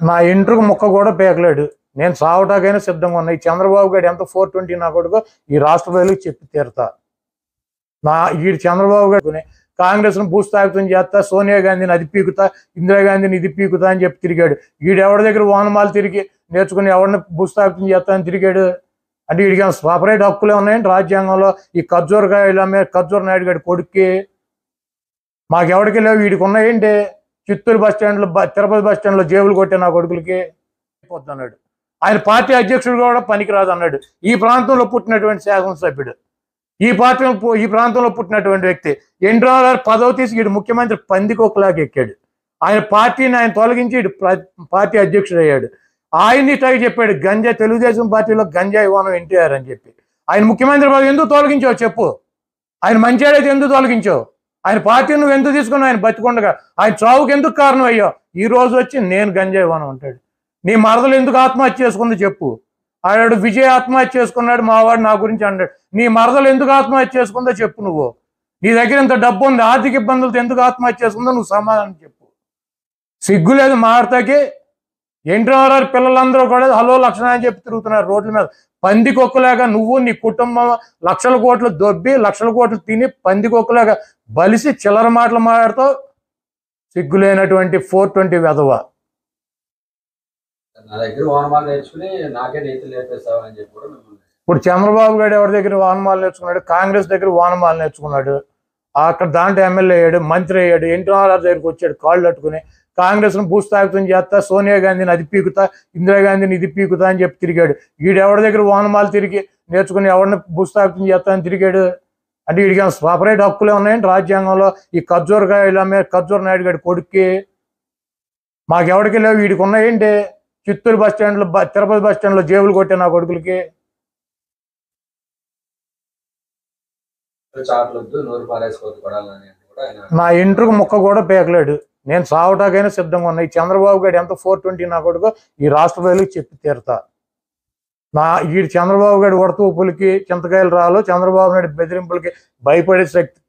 నా ఇంట్రుకు ముక్క కూడా పేకలేడు. నేను సావటాకైనా సిద్ధంగా ఉన్నా. ఈ చంద్రబాబు గారు ఎంత 420 నా కొడుకో ఈ రాష్ట్ర ప్రజలకు చెప్పి తీరుతా. ఈ చంద్రబాబు గారు కాంగ్రెస్ ను భూస్థాపితం చేస్తా, సోనియా గాంధీని అది పీకుతా, ఇందిరాగాంధీని ఇది పీకుతా అని చెప్పి తిరిగాడు. ఎవరి దగ్గర వానమాలు తిరిగి నేర్చుకుని ఎవరిని భూస్థాపితం చేస్తా అని తిరిగాడు. అంటే వీడికి సపరేట్ హక్కులే ఉన్నాయండి రాజ్యాంగంలో. ఈ ఖర్జూర్ నాయుడు గారి కొడుక్కి మాకెవరికి లేవు, వీడికి ఉన్నాయండి. చిత్తూరు బస్టాండ్లో, తిరుపతి బస్టాండ్లో జేబులు కొట్టే నా కొడుకులకి అన్నాడు. ఆయన పార్టీ అధ్యక్షుడు కూడా పనికిరాదు అన్నాడు. ఈ ప్రాంతంలో పుట్టినటువంటి శాసనసభ్యుడు, ఈ ప్రాంతంలో పుట్టినటువంటి వ్యక్తి ఎన్టీఆర్ పదవి తీసి వీడు ముఖ్యమంత్రి పందికొక్కలాగా ఎక్కాడు. ఆయన పార్టీని ఆయన తొలగించి పార్టీ అధ్యక్షుడు అయ్యాడు. ఆయన్ని టై చెప్పాడు తెలుగుదేశం పార్టీలో గంజాయి వానం ఎన్టీఆర్ అని చెప్పి. ఆయన ముఖ్యమంత్రి పదవి ఎందుకు తొలగించావు చెప్పు. ఆయన మంచివాడైతే ఎందుకు తొలగించావు? ఆయన పార్టీని నువ్వు ఎందుకు తీసుకున్నావు? ఆయన బతికొండగా ఆయన చావుకి ఎందుకు కారణం అయ్యావు? ఈ రోజు వచ్చి నేను గంజాయి వానం అంటాడు. నీ మరదలు ఎందుకు ఆత్మహత్య చేసుకుందో చెప్పు. ఆడాడు విజయ్ ఆత్మహత్య చేసుకున్నాడు, మావాడు నా గురించి అన్నాడు. నీ మరదలు ఎందుకు ఆత్మహత్య చేసుకుందో చెప్పు. నువ్వు నీ దగ్గర ఇంత డబ్బు ఉంది, ఆర్థిక ఇబ్బందులతో ఎందుకు ఆత్మహత్య చేసుకుందో నువ్వు సమాధానం చెప్పు. సిగ్గు లేదు మాట్లాడతాకి. ఎన్టీఆర్ పిల్లలందరూ కూడా హలో లక్షణ అని చెప్పి తిరుగుతున్నారు రోడ్ల మీద. పందికొక్కలాగా నువ్వు నీ కుటుంబం లక్షల కోట్లు దొబ్బి లక్షల కోట్లు తిని పందికొక్కలాగా బలిసి చిల్లర మాటలు మాట్లాడుతూ సిగ్గులేనటువంటి 420 వెధవ. ఇప్పుడు చంద్రబాబు గారు ఎవరి దగ్గర వానమాలు నేర్చుకున్నాడు? కాంగ్రెస్ దగ్గర వానమాలు నేర్చుకున్నాడు. అక్కడ దాంట్లో ఎమ్మెల్యే అయ్యాడు, మంత్రి అయ్యాడు. ఎన్టీఆర్ దగ్గరికి వచ్చాడు కాళ్ళు పట్టుకుని. కాంగ్రెస్ ను భూస్థాపితం చేస్తా, సోనియా గాంధీని అది పీకుతా, ఇందిరాగాంధీని ఇది పీకుతా అని చెప్పి తిరిగాడు. ఎవరి దగ్గర వానమాలు తిరిగి నేర్చుకుని ఎవరిని భూస్థాపితం చేస్తా అని తిరిగాడు. అంటే వీడికి సపరేట్ హక్కులే ఉన్నాయండి రాజ్యాంగంలో. ఈ ఖర్జూర్ నాయుడు గారి కొడుక్కి మాకెవరికి లేవు, వీడికి ఉన్నాయండి. చిత్తూరు బస్టాండ్లో, తిరుపతి బస్టాండ్లో జేబులు కొట్టే నా కొడుకులకి. నా ఇంట్రుకు ముక్క కూడా పేకలేడు. నేను సావటాకైనా సిద్ధంగా ఉన్నా. ఈ చంద్రబాబు గారు ఎంత 420 నా కొడుకో ఈ రాష్ట్ర ప్రజలకు చెప్పి తీరుతా. చంద్రబాబు గారు ఉడతూపులకి చింతకాయలు రాలు, చంద్రబాబు నాయుడు బెదిరింపులకి భయపడే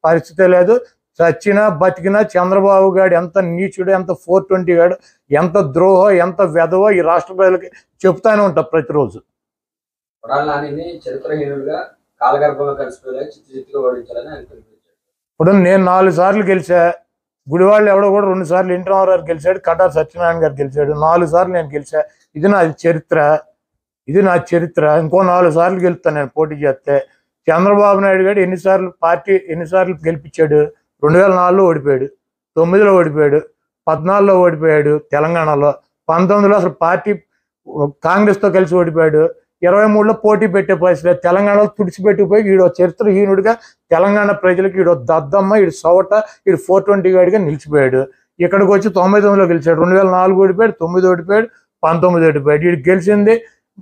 పరిస్థితే లేదు. చచ్చినా బతికినా చంద్రబాబు గారు ఎంత నీచుడు, ఎంత 420 గాడు, ఎంత ద్రోహ, ఎంత వెధవో ఈ రాష్ట్ర ప్రజలకి చెప్తానే ఉంటా ప్రతిరోజు. ఇప్పుడు నేను 4 సార్లు గెలిచా. గుడివాళ్ళు ఎవడో కూడా 2 సార్లు ఎన్టీఆర్ గారు గెలిచాడు, కటార్ సత్యనారాయణ గారు గెలిచాడు. 4 సార్లు నేను గెలిచా. ఇది నా చరిత్ర. ఇంకో 4 సార్లు గెలుస్తాను నేను పోటీ చేస్తే. చంద్రబాబు నాయుడు గారు ఎన్నిసార్లు గెలిపించాడు? 2004లో ఓడిపోయాడు, 9లో ఓడిపోయాడు, 14లో ఓడిపోయాడు తెలంగాణలో, 19లో అసలు పార్టీ కాంగ్రెస్తో కలిసి ఓడిపోయాడు, 23లో పోటీ పెట్టే పరిస్థితి తెలంగాణలో తుడిచిపెట్టిపోయి ఈడో చరిత్రహీనుడిగా తెలంగాణ ప్రజలకు ఈడో దద్దమ్మ, ఈడు సవట, ఈడు 420 గాడిగా నిలిచిపోయాడు. ఇక్కడికి వచ్చి 99లో గెలిచాడు. 2004 ఓడిపోయాడు, 9 ఓడిపోయాడు, 19 ఓడిపోయాడు. వీడు గెలిచింది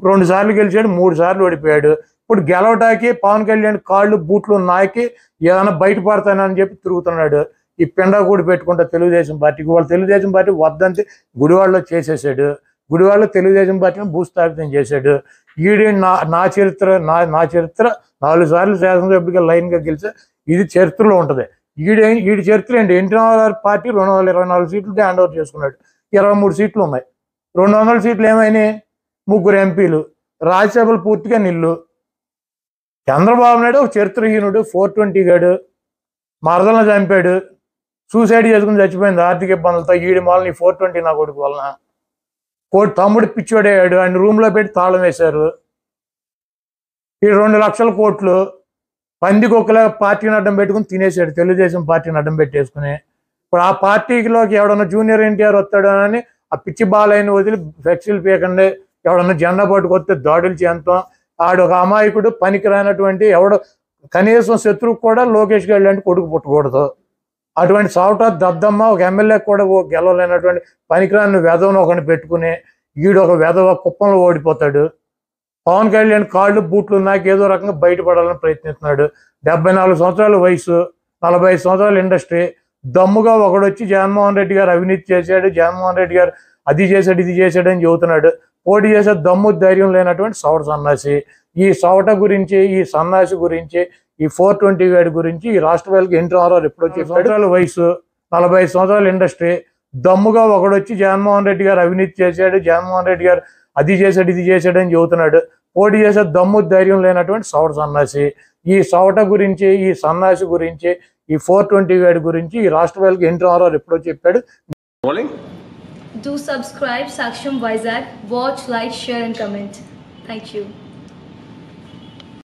2 సార్లు గెలిచాడు, 3 సార్లు ఓడిపోయాడు. ఇప్పుడు గెలవటానికి పవన్ కళ్యాణ్ కాళ్ళు బూట్లు నాకి ఏదైనా బయటపడతానని చెప్పి తిరుగుతున్నాడు. ఈ పెండకూడి పెట్టుకుంటా తెలుగుదేశం పార్టీకి. వాళ్ళు తెలుగుదేశం పార్టీ వద్దంతే గుడివాడలో చేసేసాడు. గుడివాడలో తెలుగుదేశం పార్టీని భూస్థాపితం చేశాడు. నా చరిత్ర 4 సార్లు శాసనసభ్యుడిగా లైన్గా గెలిచా. ఇది చరిత్రలో ఉంటుంది. ఈడి చరిత్ర ఏంటి? ఎన్టీఆర్ పార్టీ 224 సీట్లు హ్యాండ్ ఓవర్ చేసుకున్నాడు. 23 సీట్లు ఉన్నాయి. 200 సీట్లు ఏమైనాయి? 3 ఎంపీలు. రాజ్యసభలు పూర్తిగా నిల్లు. చంద్రబాబు నాయుడు ఒక చరిత్రహీనుడు, 420 గాడు. మరదలను చంపాడు, సూసైడ్ చేసుకుని చచ్చిపోయింది ఆర్థిక ఇబ్బందులతో. ఈడి మూలని 420 నా కొడుకు వలన. తమ్ముడు పిచ్చోడయ్యాడు, ఆయన రూమ్లో పెట్టి తాళం వేశారు. ఈ 2 లక్షల కోట్లు పందికొక్కలా పార్టీని అడ్డం పెట్టుకుని తినేసాడు, తెలుగుదేశం పార్టీని అడ్డం పెట్టేసుకుని. ఇప్పుడు ఆ పార్టీలోకి ఎవడన్నా జూనియర్ ఎన్టీఆర్ వస్తాడు అని ఆ పిచ్చి బాలయ్యని వదిలి ఫ్లెక్సీలు పీకండి, ఎవడన్నా జెండా పట్టుకొస్తే దాడులు చేస్తాం. ఆడు ఒక అమాయకుడు, పనికి రానటువంటి ఎవడో, కనీసం శత్రువు కూడా లోకేష్ గారు లాంటి కొడుకు పుట్టకూడదు. అటువంటి సాఫ్ట్వేర్ దద్దమ్మ ఒక ఎమ్మెల్యే కూడా గెలవలేనటువంటి పనికిరాని వెధవను ఒకరిని పెట్టుకుని ఈడు ఒక వెధవ కుప్పంలో ఓడిపోతాడు. పవన్ కళ్యాణ్ కాళ్ళు బూట్లు నాకు ఏదో రకంగా బయటపడాలని ప్రయత్నిస్తున్నాడు. 74 సంవత్సరాల వయసు, 45 సంవత్సరాల ఇండస్ట్రీ. దమ్ముగా ఒకడొచ్చి జగన్మోహన్ రెడ్డి గారు అవినీతి చేశాడు, జగన్మోహన్ రెడ్డి గారు అది చేశాడు ఇది చేశాడు అని చెబుతున్నాడు. పోటీ చేసే దమ్ము ధైర్యం లేనటువంటి సవట సన్నాసి. ఈ సవట గురించి, ఈ సన్నాసి గురించి, ఈ 420 గాడి గురించి ఈ రాష్ట్ర ప్రజలకు ఎన్టీఆర్ ఎప్పుడో చెప్పాడు. వయసు, 45 సంవత్సరాల ఇండస్ట్రీ. దమ్ముగా ఒకడొచ్చి జగన్మోహన్ రెడ్డి గారు అవినీతి చేశాడు, జగన్మోహన్ రెడ్డి గారు అది చేశాడు ఇది చేశాడు అని చెబుతున్నాడు. పోటీ చేసే దమ్ము ధైర్యం లేనటువంటి సౌట సన్నాసి. ఈ సౌట గురించి, ఈ సన్నాసి గురించి, ఈ 420 గాడి గురించి ఈ రాష్ట్ర ప్రజలకు ఎన్టీ రామారావు ఎప్పుడో చెప్పాడు. Do subscribe Saksham Vizag. Watch, like, share and comment. Thank you.